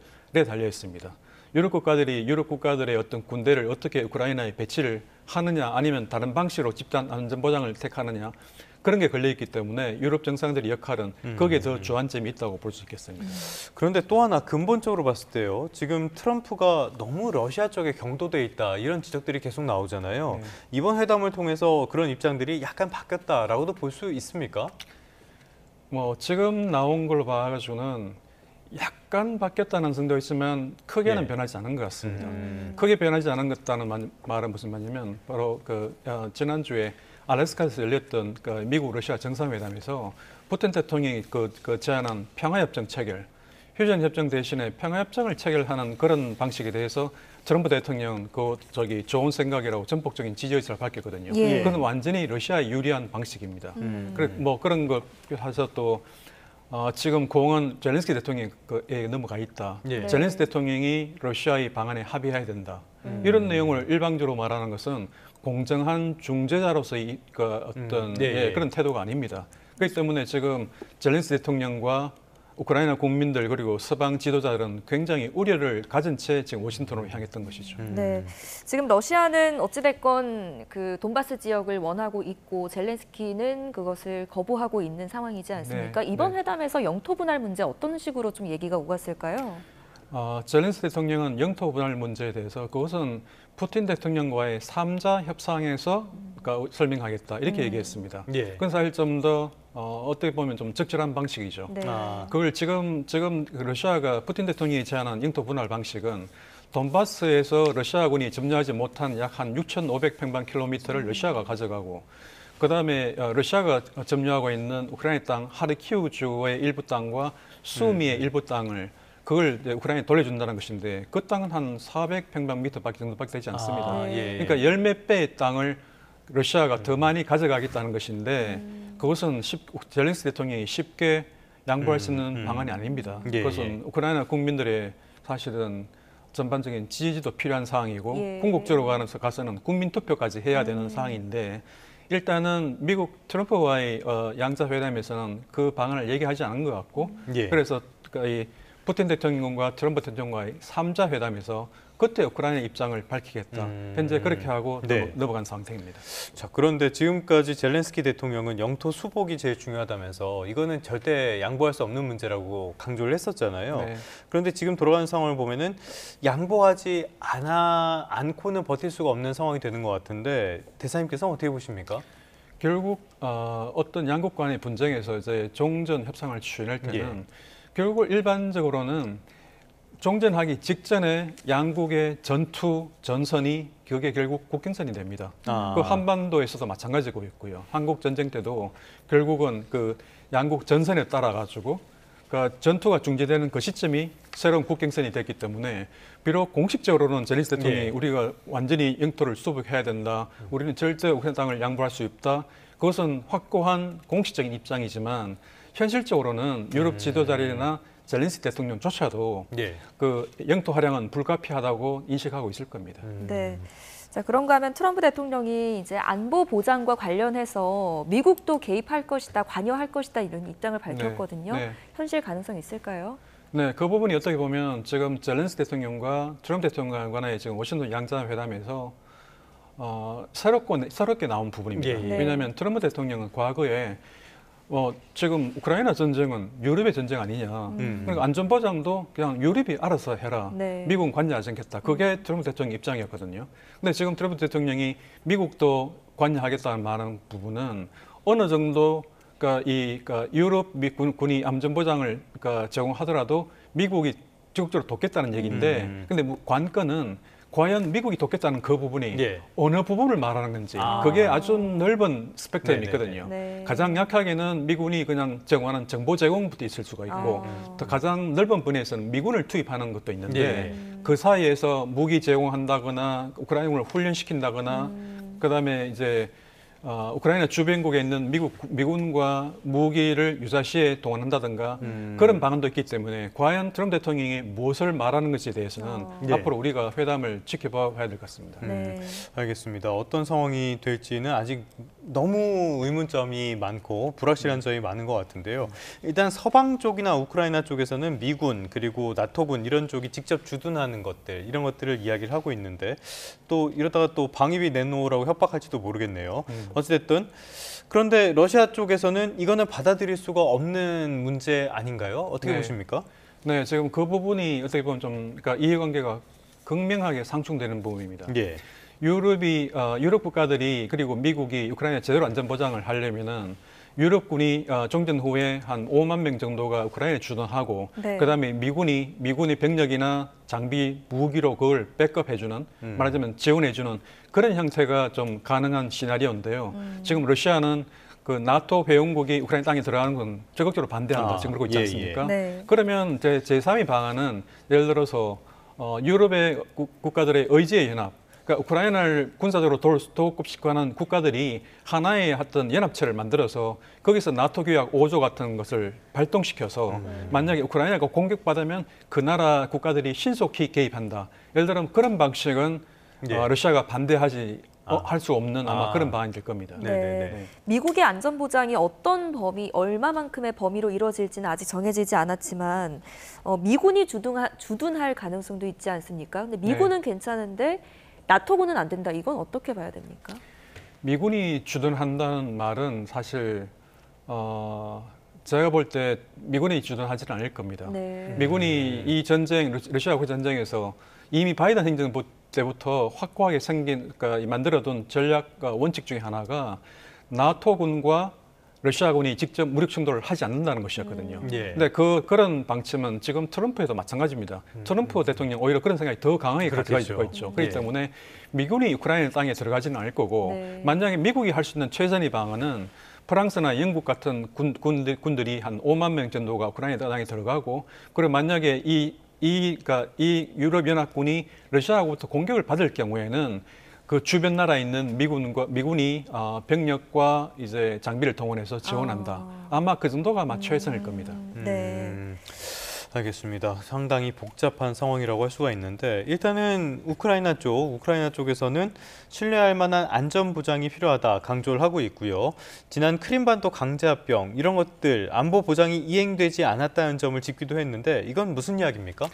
달려 있습니다. 유럽 국가들의 어떤 군대를 어떻게 우크라이나에 배치를 하느냐 아니면 다른 방식으로 집단 안전보장을 택하느냐 그런 게 걸려있기 때문에 유럽 정상들의 역할은 거기에 더 주안점이 있다고 볼 수 있겠습니다. 그런데 또 하나 근본적으로 봤을 때요. 지금 트럼프가 너무 러시아 쪽에 경도돼 있다 이런 지적들이 계속 나오잖아요. 이번 회담을 통해서 그런 입장들이 약간 바뀌었다라고도 볼 수 있습니까? 뭐 지금 나온 걸로 봐가지고는 약간 바뀌었다는 정도 있으면 크게는 변하지 않은 것 같습니다. 크게 변하지 않은 것다는 말은 무슨 말이냐면 바로 지난주에 알래스카에서 열렸던 미국 러시아 정상회담에서 푸틴 대통령이 제안한 평화협정 체결, 휴전협정 대신에 평화협정을 체결하는 그런 방식에 대해서 트럼프 대통령 좋은 생각이라고 전폭적인 지지 의사를 밝혔거든요. 그건 완전히 러시아에 유리한 방식입니다. 그런 거 해서 또 지금 공은 젤렌스키 대통령에 넘어가 있다. 젤렌스키 대통령이 러시아의 방안에 합의해야 된다. 이런 내용을 일방적으로 말하는 것은 공정한 중재자로서의 그런 태도가 아닙니다. 그렇기 때문에 지금 젤렌스키 대통령과 우크라이나 국민들 그리고 서방 지도자들은 굉장히 우려를 가진 채 지금 워싱턴으로 향했던 것이죠. 지금 러시아는 어찌됐건 그 돈바스 지역을 원하고 있고 젤렌스키는 그것을 거부하고 있는 상황이지 않습니까? 이번 회담에서 영토 분할 문제 어떤 식으로 좀 얘기가 오갔을까요? 젤렌스키 대통령은 영토 분할 문제에 대해서 그것은 푸틴 대통령과의 3자 협상에서 설명하겠다 이렇게 얘기했습니다. 그건 사실 좀 더 어떻게 보면 좀 적절한 방식이죠. 그걸 지금 러시아가 푸틴 대통령이 제안한 영토 분할 방식은 돈바스에서 러시아군이 점유하지 못한 약 한 6,500평방킬로미터를 러시아가 가져가고 그다음에 러시아가 점유하고 있는 우크라이나 땅 하르키우주의 일부 땅과 수미의 일부 땅을 그걸 우크라이나에 돌려준다는 것인데 그 땅은 한 400평방미터 정도밖에 되지 않습니다. 그러니까 열 몇 배의 땅을 러시아가 더 많이 가져가겠다는 것인데 그것은 젤렌스키 대통령이 쉽게 양보할 수 있는 방안이 아닙니다. 그것은 우크라이나 국민들의 사실은 전반적인 지지도 필요한 사항이고 궁극적으로 가서는 국민 투표까지 해야 되는 사항인데 일단은 미국 트럼프와의 양자회담에서는 그 방안을 얘기하지 않은 것 같고 그래서 이 푸틴 대통령과 트럼프 대통령과의 3자 회담에서 그때 우크라이나 입장을 밝히겠다. 현재 그렇게 하고 넘어간 상태입니다. 자, 그런데 지금까지 젤렌스키 대통령은 영토 수복이 제일 중요하다면서 이거는 절대 양보할 수 없는 문제라고 강조를 했었잖아요. 그런데 지금 돌아가는 상황을 보면은 양보하지 않고는 버틸 수가 없는 상황이 되는 것 같은데 대사님께서는 어떻게 보십니까? 결국 어떤 양국 간의 분쟁에서 이제 종전 협상을 추진할 때는 결국 일반적으로는 종전하기 직전에 양국의 전선이 그게 결국 국경선이 됩니다. 그 한반도에서도 마찬가지고 있고요. 한국 전쟁 때도 결국은 그 양국 전선에 따라 가지고 그 전투가 중지되는 그 시점이 새로운 국경선이 됐기 때문에 비록 공식적으로는 젤렌스키 대통령이 우리가 완전히 영토를 수복해야 된다. 우리는 절대 우크라이나 땅을 양보할 수 없다. 그것은 확고한 공식적인 입장이지만 현실적으로는 유럽 지도자들이나 젤렌스키 대통령조차도 그 영토 활용은 불가피하다고 인식하고 있을 겁니다. 네. 자, 그런가 하면 트럼프 대통령이 이제 안보 보장과 관련해서 미국도 개입할 것이다, 관여할 것이다 이런 입장을 밝혔거든요. 현실 가능성이 있을까요? 네, 그 부분이 어떻게 보면 지금 젤렌스키 대통령과 트럼프 대통령 간의 지금 워싱턴 양자회담에서 새롭게 나온 부분입니다. 왜냐하면 트럼프 대통령은 과거에 지금 우크라이나 전쟁은 유럽의 전쟁 아니냐. 그러니까 안전보장도 그냥 유럽이 알아서 해라. 미국은 관여하지 않겠다. 그게 트럼프 대통령 입장이었거든요. 근데 지금 트럼프 대통령이 미국도 관여하겠다는 말하는 부분은 어느 정도 그러니까 유럽 군이 안전보장을 제공하더라도 미국이 적극적으로 돕겠다는 얘기인데 근데 관건은 과연 미국이 돕겠다는 그 부분이 어느 부분을 말하는 건지 그게 아주 넓은 스펙트럼이 있거든요. 가장 약하게는 미군이 그냥 제공하는 정보 제공부터 있을 수가 있고 또 가장 넓은 분야에서는 미군을 투입하는 것도 있는데 그 사이에서 무기 제공한다거나 우크라이나군을 훈련시킨다거나 그다음에 이제 우크라이나 주변국에 있는 미군과 무기를 유사시에 동원한다든가 그런 방안도 있기 때문에 과연 트럼프 대통령이 무엇을 말하는 것에 대해서는 앞으로 우리가 회담을 지켜봐야 될 것 같습니다. 알겠습니다. 어떤 상황이 될지는 아직 너무 의문점이 많고 불확실한 점이 많은 것 같은데요. 일단 서방 쪽이나 우크라이나 쪽에서는 미군 그리고 나토군 이런 쪽이 직접 주둔하는 것들 이런 것들을 이야기를 하고 있는데 또 이러다가 또 방위비 내놓으라고 협박할지도 모르겠네요. 어찌됐든 그런데 러시아 쪽에서는 이거는 받아들일 수가 없는 문제 아닌가요? 어떻게 보십니까? 네, 지금 그 부분이 어떻게 보면 좀 그러니까 이해관계가 극명하게 상충되는 부분입니다. 유럽 국가들이 그리고 미국이 우크라이나 제대로 안전 보장을 하려면은 유럽군이 종전 후에 한 5만 명 정도가 우크라이나에 주둔하고 그다음에 미군의 병력이나 장비, 무기로 그걸 백업해주는 말하자면 지원해주는 그런 형태가 좀 가능한 시나리오인데요. 지금 러시아는 그 나토 회원국이 우크라이나 땅에 들어가는 건 적극적으로 반대한다. 지금 그러고 있지 않습니까? 그러면 제3의 방안은 예를 들어서 유럽의 국가들의 의지의 연합, 그러니까 우크라이나를 군사적으로 도급시키는 국가들이 하나의 어떤 연합체를 만들어서 거기서 나토 규약 5조 같은 것을 발동시켜서 만약에 우크라이나가 공격받으면 그 나라 국가들이 신속히 개입한다. 예를 들면 그런 방식은 러시아가 반대하지 할 수 없는 아마 그런 방안이 될 겁니다. 미국의 안전보장이 어떤 범위, 얼마만큼의 범위로 이루어질지는 아직 정해지지 않았지만 미군이 주둔할 가능성도 있지 않습니까? 근데 미군은 괜찮은데 나토군은 안 된다. 이건 어떻게 봐야 됩니까? 미군이 주둔한다는 말은 사실 제가 볼 때 미군이 주둔하지는 않을 겁니다. 미군이 이 전쟁, 러시아와 전쟁에서 이미 바이든 행정 때부터 확고하게 그러니까 만들어둔 전략과 원칙 중에 하나가 나토군과 러시아군이 직접 무력 충돌을 하지 않는다는 것이었거든요. 근데 그런 방침은 지금 트럼프에도 마찬가지입니다. 트럼프 대통령 오히려 그런 생각이 더 강하게 가지고 있죠. 그렇기 때문에 미군이 우크라이나 땅에 들어가지는 않을 거고 만약에 미국이 할 수 있는 최선의 방안은 프랑스나 영국 같은 군들이 한 5만 명 정도가 우크라이나 땅에 들어가고 그리고 만약에 이 유럽연합군이 러시아로부터 공격을 받을 경우에는 그 주변 나라에 있는 미군이 병력과 이제 장비를 동원해서 지원한다. 아마 그 정도가 아마 최선일 겁니다. 네. 알겠습니다. 상당히 복잡한 상황이라고 할 수가 있는데 일단은 우크라이나 쪽에서는 신뢰할 만한 안전 보장이 필요하다 강조를 하고 있고요. 지난 크림반도 강제합병 이런 것들 안보 보장이 이행되지 않았다는 점을 짚기도 했는데 이건 무슨 이야기입니까?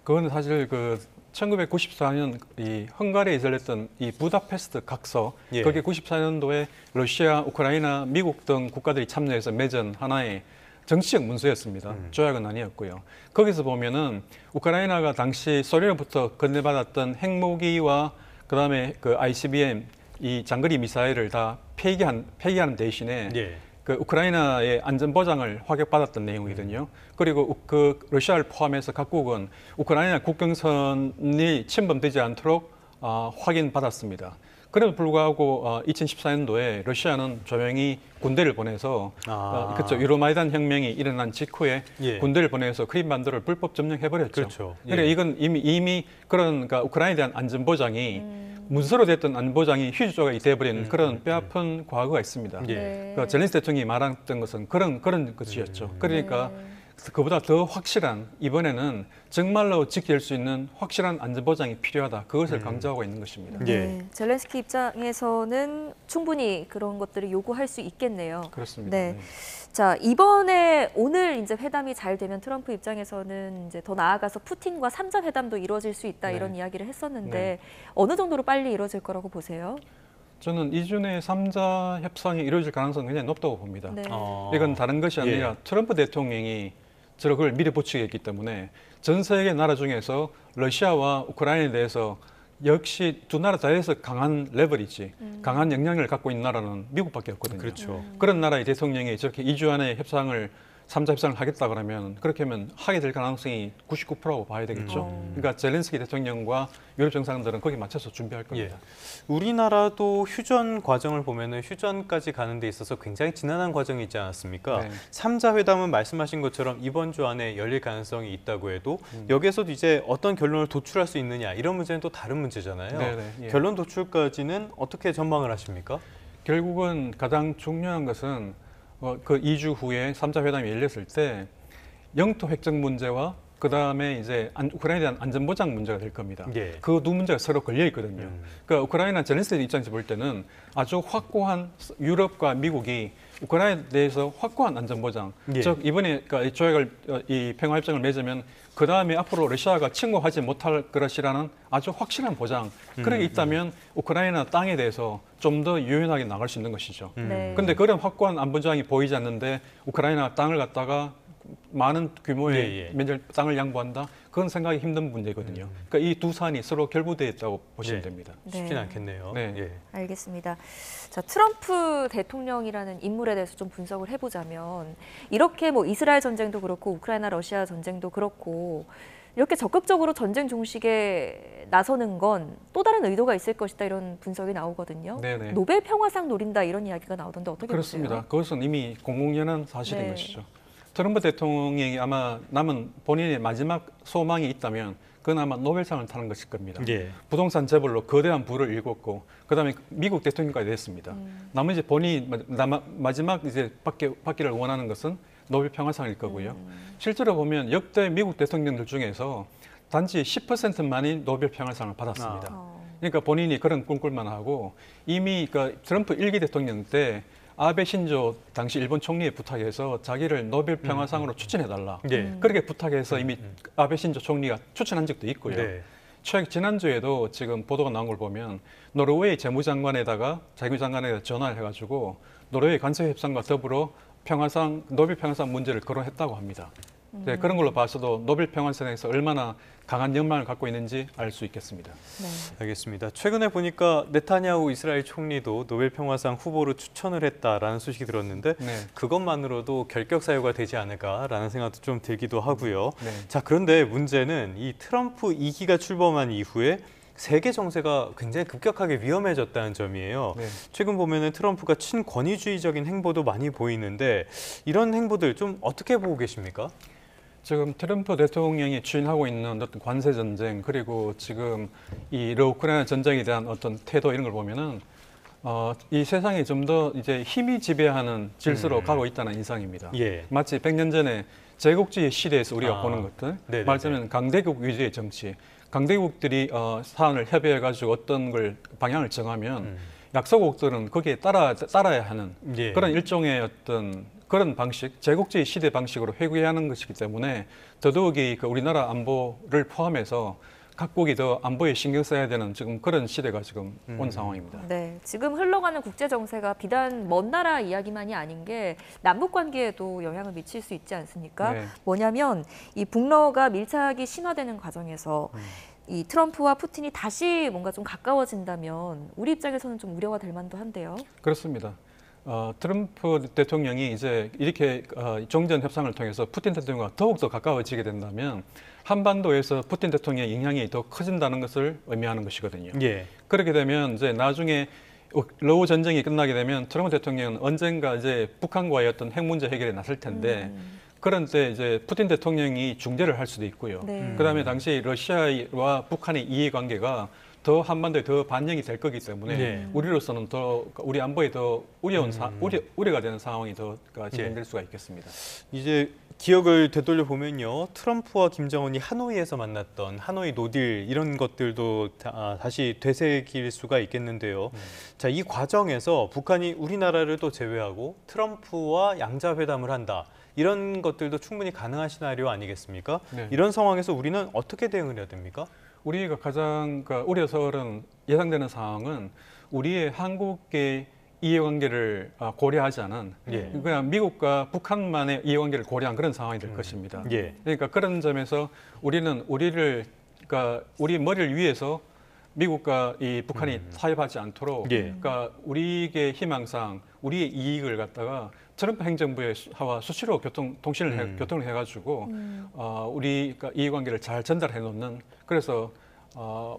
그건 사실 그 1994년 이 헝가리에 열렸던 이 부다페스트 각서, 거기에 94년도에 러시아, 우크라이나, 미국 등 국가들이 참여해서 맺은 하나의 정치적 문서였습니다. 조약은 아니었고요. 거기서 보면은 우크라이나가 당시 소련으로부터 건네받았던 핵무기와 그다음에 그 ICBM 이 장거리 미사일을 다 폐기하는 대신에 그 우크라이나의 안전 보장을 확약받았던 내용이거든요. 그리고 그 러시아를 포함해서 각국은 우크라이나 국경선이 침범되지 않도록 확인받았습니다. 그럼에도 불구하고 2014년도에 러시아는 조용히 군대를 보내서 그렇죠. 유로마이단 혁명이 일어난 직후에 군대를 보내서 크림반도를 불법 점령해버렸죠. 그렇죠. 그러니까 이건 이미 그러니까 우크라이나에 대한 안전 보장이 문서로 됐던 안전 보장이 휴지조각이 돼버리는 그런 뼈아픈 과거가 있습니다. 그러니까 젤렌스키 대통령이 말했던 것은 그런 것이었죠. 그러니까 그보다 더 확실한 이번에는 정말로 지킬 수 있는 확실한 안전 보장이 필요하다. 그것을 강조하고 있는 것입니다. 네. 젤렌스키 입장에서는 충분히 그런 것들을 요구할 수 있겠네요. 그렇습니다. 네. 자, 이번에 오늘 이제 회담이 잘 되면 트럼프 입장에서는 이제 더 나아가서 푸틴과 3자 회담도 이루어질 수 있다 이런 이야기를 했었는데 어느 정도로 빨리 이루어질 거라고 보세요? 저는 이주 내에 3자 협상이 이루어질 가능성은 굉장히 높다고 봅니다. 이건 다른 것이 아니라 트럼프 대통령이 그걸 밀어붙이겠기 때문에 전 세계 나라 중에서 러시아와 우크라이나에 대해서 역시 두 나라 다에서 강한 레버리지, 강한 영향력을 갖고 있는 나라는 미국밖에 없거든요. 그렇죠. 그런 나라의 대통령이 저렇게 2주 안에 3자 협상을 하겠다 그러면 그렇게 하면 하게 될 가능성이 99%라고 봐야 되겠죠. 그러니까 젤렌스키 대통령과 유럽 정상들은 거기에 맞춰서 준비할 겁니다. 우리나라도 휴전 과정을 보면은 휴전까지 가는 데 있어서 굉장히 지난한 과정이 있지 않았습니까? 3자 회담은 말씀하신 것처럼 이번 주 안에 열릴 가능성이 있다고 해도 여기에서도 이제 어떤 결론을 도출할 수 있느냐 이런 문제는 또 다른 문제잖아요. 결론 도출까지는 어떻게 전망을 하십니까? 결국은 가장 중요한 것은 그 2주 후에 3자 회담이 열렸을 때 영토 획정 문제와 그다음에 이제 우크라이나에 대한 안전 보장 문제가 될 겁니다. 그 두 문제가 서로 걸려 있거든요. 그러니까 우크라이나 젤렌스키 입장에서 볼 때는 아주 확고한 유럽과 미국이 우크라이나에 대해서 확고한 안전 보장, 즉 이번에 그러니까 조약을 이 평화 협정을 맺으면 그 다음에 앞으로 러시아가 침공하지 못할 것이라는 아주 확실한 보장. 그런 게 있다면 우크라이나 땅에 대해서 좀 더 유연하게 나갈 수 있는 것이죠. 그런데 그런 확고한 안보 보장이 보이지 않는데 우크라이나 땅을 갖다가 많은 규모의 면적 땅을 양보한다. 그건 생각이 힘든 문제거든요. 그러니까 이 두 사안이 서로 결부되어 있다고 보시면 됩니다. 쉽지는 않겠네요. 알겠습니다. 자, 트럼프 대통령이라는 인물에 대해서 좀 분석을 해보자면 이렇게 뭐 이스라엘 전쟁도 그렇고 우크라이나 러시아 전쟁도 그렇고 이렇게 적극적으로 전쟁 종식에 나서는 건 또 다른 의도가 있을 것이다 이런 분석이 나오거든요. 노벨 평화상 노린다 이런 이야기가 나오던데 어떻게 그렇습니다. 보세요? 그것은 이미 공공연한 사실인 것이죠. 트럼프 대통령이 아마 남은 본인의 마지막 소망이 있다면 그건 아마 노벨상을 타는 것일 겁니다. 부동산 재벌로 거대한 부를 일궜고 그다음에 미국 대통령까지 됐습니다. 나머지 본인이 마지막 이제 받기를 원하는 것은 노벨 평화상일 거고요. 실제로 보면 역대 미국 대통령들 중에서 단지 10%만이 노벨 평화상을 받았습니다. 그러니까 본인이 그런 꿈꿀만 하고 이미 그 트럼프 1기 대통령 때 아베 신조 당시 일본 총리에 부탁해서 자기를 노벨 평화상으로 추천해달라. 그렇게 부탁해서 이미 아베 신조 총리가 추천한 적도 있고요. 지난주에도 지금 보도가 나온 걸 보면 노르웨이 재무장관에다가 전화를 해가지고 노르웨이 관세 협상과 더불어 노벨 평화상 문제를 거론했다고 합니다. 그런 걸로 봐서도 노벨 평화상에서 얼마나 강한 역량을 갖고 있는지 알 수 있겠습니다. 알겠습니다. 최근에 보니까 네타냐후 이스라엘 총리도 노벨 평화상 후보로 추천을 했다라는 소식이 들었는데 그것만으로도 결격 사유가 되지 않을까라는 생각도 좀 들기도 하고요. 자, 그런데 문제는 이 트럼프 2기가 출범한 이후에 세계 정세가 굉장히 급격하게 위험해졌다는 점이에요. 최근 보면은 트럼프가 친권위주의적인 행보도 많이 보이는데 이런 행보들 좀 어떻게 보고 계십니까? 지금 트럼프 대통령이 추진하고 있는 어떤 관세 전쟁 그리고 지금 이 우크라이나 전쟁에 대한 어떤 태도 이런 걸 보면은 이 세상이 좀 더 이제 힘이 지배하는 질서로 가고 있다는 인상입니다. 예. 마치 100년 전에 제국주의 시대에서 우리가 보는 것들, 네네네. 말하자면 강대국 위주의 정치, 강대국들이 사안을 협의해가지고 어떤 걸 방향을 정하면 약소국들은 거기에 따라야 하는 예. 그런 일종의 어떤 그런 방식, 제국주의 시대 방식으로 회귀해야 하는 것이기 때문에 더더욱이 그 우리나라 안보를 포함해서 각국이 더 안보에 신경 써야 되는 지금 그런 시대가 지금 온 상황입니다. 네, 지금 흘러가는 국제 정세가 비단 먼 나라 이야기만이 아닌 게 남북 관계에도 영향을 미칠 수 있지 않습니까? 네. 뭐냐면 이 북러가 밀착이 심화되는 과정에서 이 트럼프와 푸틴이 다시 뭔가 좀 가까워진다면 우리 입장에서는 좀 우려가 될 만도 한데요. 그렇습니다. 트럼프 대통령이 이제 이렇게 종전 협상을 통해서 푸틴 대통령과 더욱더 가까워지게 된다면 한반도에서 푸틴 대통령의 영향이 더 커진다는 것을 의미하는 것이거든요. 예. 그렇게 되면 이제 나중에 러우 전쟁이 끝나게 되면 트럼프 대통령은 언젠가 이제 북한과의 어떤 핵 문제 해결에 나설 텐데 그런 때 이제 푸틴 대통령이 중재를 할 수도 있고요. 네. 그다음에 당시 러시아와 북한의 이해관계가 더 한반도에 더 반영이 될 거기 때문에 네. 우리로서는 더 우리 안보에 더 우려가 되는 상황이 더 진행될 수가 있겠습니다. 이제 기억을 되돌려 보면요, 트럼프와 김정은이 하노이에서 만났던 하노이 노딜 이런 것들도 다시 되새길 수가 있겠는데요. 자, 이 과정에서 북한이 우리나라를 또 제외하고 트럼프와 양자회담을 한다. 이런 것들도 충분히 가능한 시나리오 아니겠습니까? 네. 이런 상황에서 우리는 어떻게 대응을 해야 됩니까? 우리가 가장 우려스러운 예상되는 상황은 우리의 한국의 이해관계를 고려하지 않은 그냥 미국과 북한만의 이해관계를 고려한 그런 상황이 될 것입니다. 예. 그러니까 그런 점에서 우리는 우리 머리를 위해서 미국과 이 북한이 타협하지 않도록 그러니까 우리의 희망상 우리의 이익을 갖다가 트럼프 행정부와 수시로 교통을 해가지고 우리 이해관계를 잘 전달해 놓는 그래서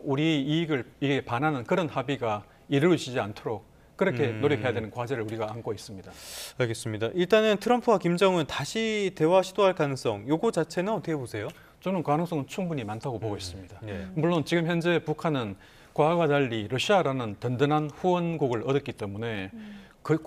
우리 이익에 반하는 그런 합의가 이루어지지 않도록 그렇게 노력해야 되는 과제를 우리가 안고 있습니다. 알겠습니다. 일단은 트럼프와 김정은 다시 대화 시도할 가능성, 요거 자체는 어떻게 보세요? 저는 가능성은 충분히 많다고 보고 있습니다. 예. 물론 지금 현재 북한은 과거와 달리 러시아라는 든든한 후원국을 얻었기 때문에 그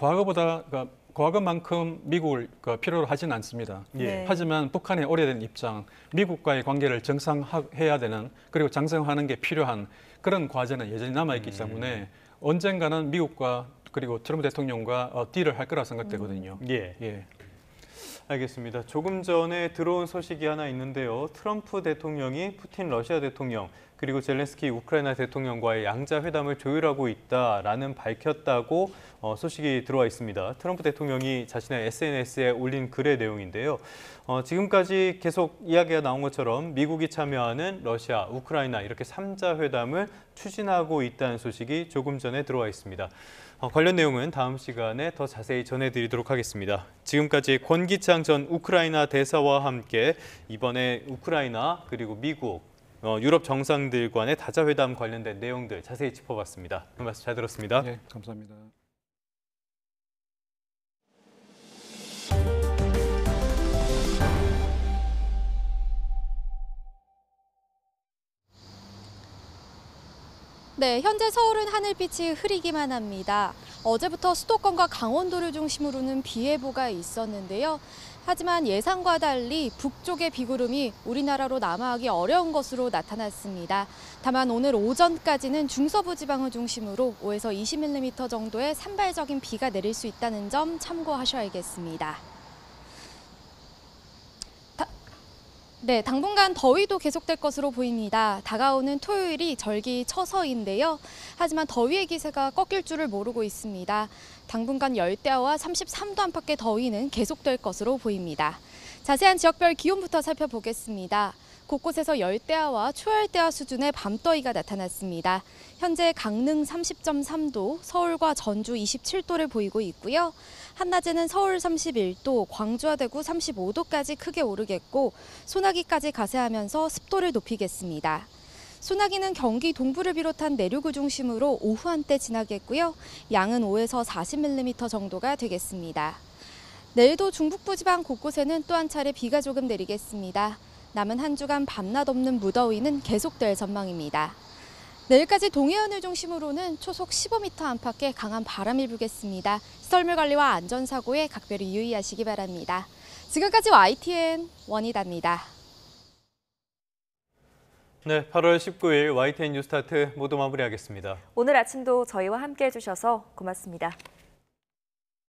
과거만큼 미국을 필요로 하지는 않습니다. 예. 하지만 북한의 오래된 입장, 미국과의 관계를 정상화해야 되는 그리고 장성하는 게 필요한 그런 과제는 여전히 남아있기 때문에 언젠가는 미국과 그리고 트럼프 대통령과 딜을 할 거라 생각되거든요. 예. 알겠습니다. 조금 전에 들어온 소식이 하나 있는데요. 트럼프 대통령이 푸틴 러시아 대통령 그리고 젤렌스키 우크라이나 대통령과의 양자 회담을 조율하고 있다라는 밝혔다고 소식이 들어와 있습니다. 트럼프 대통령이 자신의 SNS에 올린 글의 내용인데요. 지금까지 계속 이야기가 나온 것처럼 미국이 참여하는 러시아, 우크라이나 이렇게 3자 회담을 추진하고 있다는 소식이 조금 전에 들어와 있습니다. 관련 내용은 다음 시간에 더 자세히 전해드리도록 하겠습니다. 지금까지 권기창 전 우크라이나 대사와 함께 이번에 우크라이나 그리고 미국, 유럽 정상들 간의 다자회담 관련된 내용들 자세히 짚어봤습니다. 그 말씀 잘 들었습니다. 네, 감사합니다. 네, 현재 서울은 하늘빛이 흐리기만 합니다. 어제부터 수도권과 강원도를 중심으로는 비 예보가 있었는데요. 하지만 예상과 달리 북쪽의 비구름이 우리나라로 남하하기 어려운 것으로 나타났습니다. 다만 오늘 오전까지는 중서부 지방을 중심으로 5에서 20mm 정도의 산발적인 비가 내릴 수 있다는 점 참고하셔야겠습니다. 네, 당분간 더위도 계속될 것으로 보입니다. 다가오는 토요일이 절기 처서인데요. 하지만 더위의 기세가 꺾일 줄을 모르고 있습니다. 당분간 열대야와 33도 안팎의 더위는 계속될 것으로 보입니다. 자세한 지역별 기온부터 살펴보겠습니다. 곳곳에서 열대야와 초열대야 수준의 밤더위가 나타났습니다. 현재 강릉 30.3도, 서울과 전주 27도를 보이고 있고요. 한낮에는 서울 31도, 광주와 대구 35도까지 크게 오르겠고 소나기까지 가세하면서 습도를 높이겠습니다. 소나기는 경기 동부를 비롯한 내륙을 중심으로 오후 한때 지나겠고요. 양은 5에서 40mm 정도가 되겠습니다. 내일도 중북부 지방 곳곳에는 또 한 차례 비가 조금 내리겠습니다. 남은 한 주간 밤낮 없는 무더위는 계속될 전망입니다. 내일까지 동해안을 중심으로는 초속 15m 안팎의 강한 바람이 불겠습니다. 시설물 관리와 안전사고에 각별히 유의하시기 바랍니다. 지금까지 YTN 원희다입니다. 네, 8월 19일 YTN 뉴스타트 모두 마무리하겠습니다. 오늘 아침도 저희와 함께해 주셔서 고맙습니다.